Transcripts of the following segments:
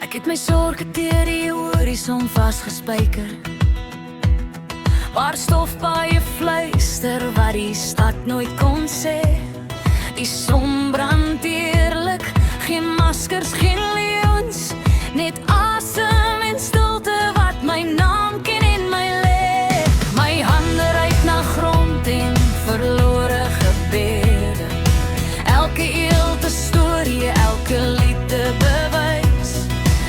Ek het my sorge deur die horison vasgespijker, waar stof baie fluister wat die stad nooit kon sê. Die son brand eerlik, geen maskers, geen leeuns, net asem en stilte wat my naam ken en my lê. My hande reik na grond en verlore gebede, elke eelde storie, elke lied 'n bewys.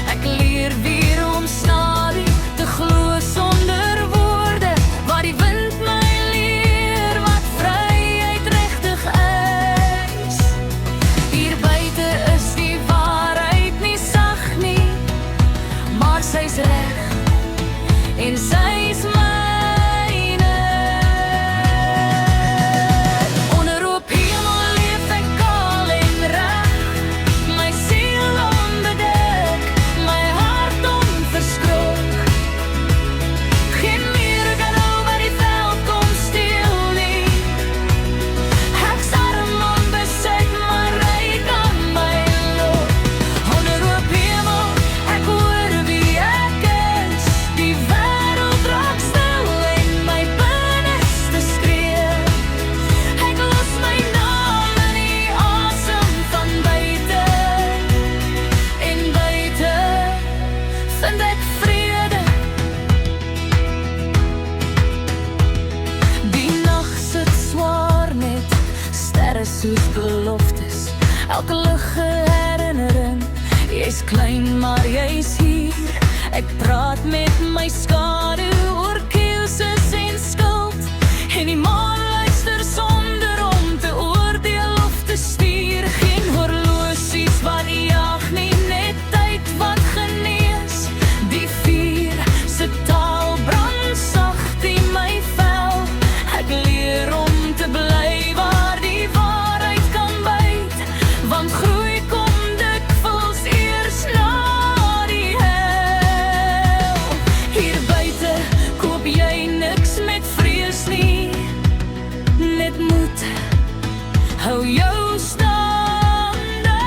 Ek leer weer om snadu te glo sonder woorde, waar die wind my leer wat vryheid regtig is. Hier buite is die waarheid nie sag nie, maar sy's reg en sy's myne. Onder oop hemel leef ek kaal en reg, my siel onbedek, my hart onverskrook. Geen muur kan oor die veld kom steel nie. Ek's arm onbesit, maar ryk aan my lot. Onder oop hemel, ek hoor wie ek is. Die wêreld raak stil en my binneste skree. Ek los my naam in die asem van buite, en buite vind ek vrede. Die nag sit swaar met sterre soos beloftes, elke lig 'n herinnering. Jy's klein maar jy's hier. Ek praat met my skadu oor keuses en skuld, en die maan luister sonder om te oordeel of te stuur. Geen horlosies wat jag nie, net tyd wat genees. Die vuur se taal brand sacht in my vel. Ek leer om te bly waar die waarheid kan byt, want groei kom dikwels eers na die hel. Hier buite koop jy niks met vrees nie, net moed, hou jou staande.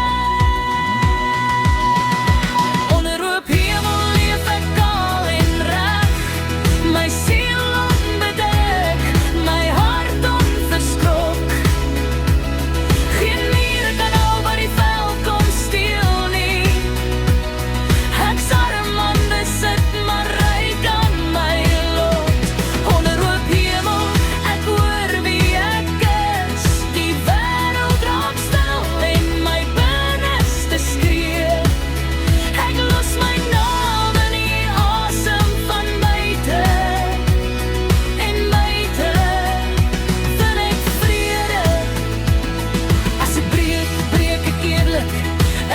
Onder oop hemel leef ek kaal en reg, my siel onbedek, my hart onverskrok. Geen muur kan oor die veld kom steel nie. Ek's arm onbesit, maar ryk aan my lot. Onder oop hemel, ek hoor wie ek is. Die wêreld raak stil en my binneste skree. Ek los my naam in die asem van buite, en buite vind ek vrede. As ek breek, breek ek eerlik,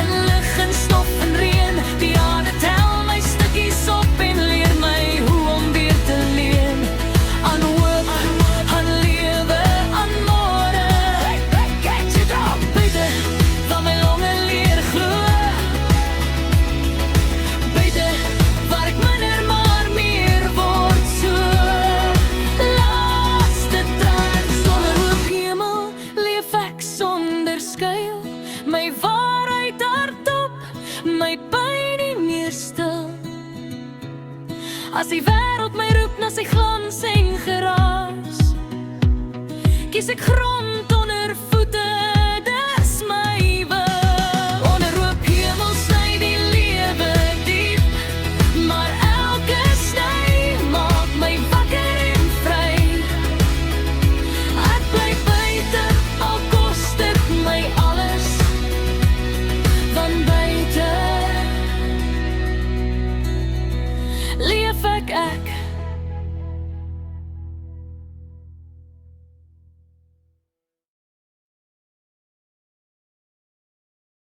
in lig en stof en reën. Die aarde tel my stukkies op en leer my hoe om weer te leen. Aan hoop, aan lewe, aan môre. Buite van my longe leer glo, buite waar ek minder maar meer word. So laaste traan, sonder oop hemel leef ek sonder skuil. My waarheid hardop, my pyn nie meer stil. As die wêreld my roep na sy glans en geraas, kies ek grond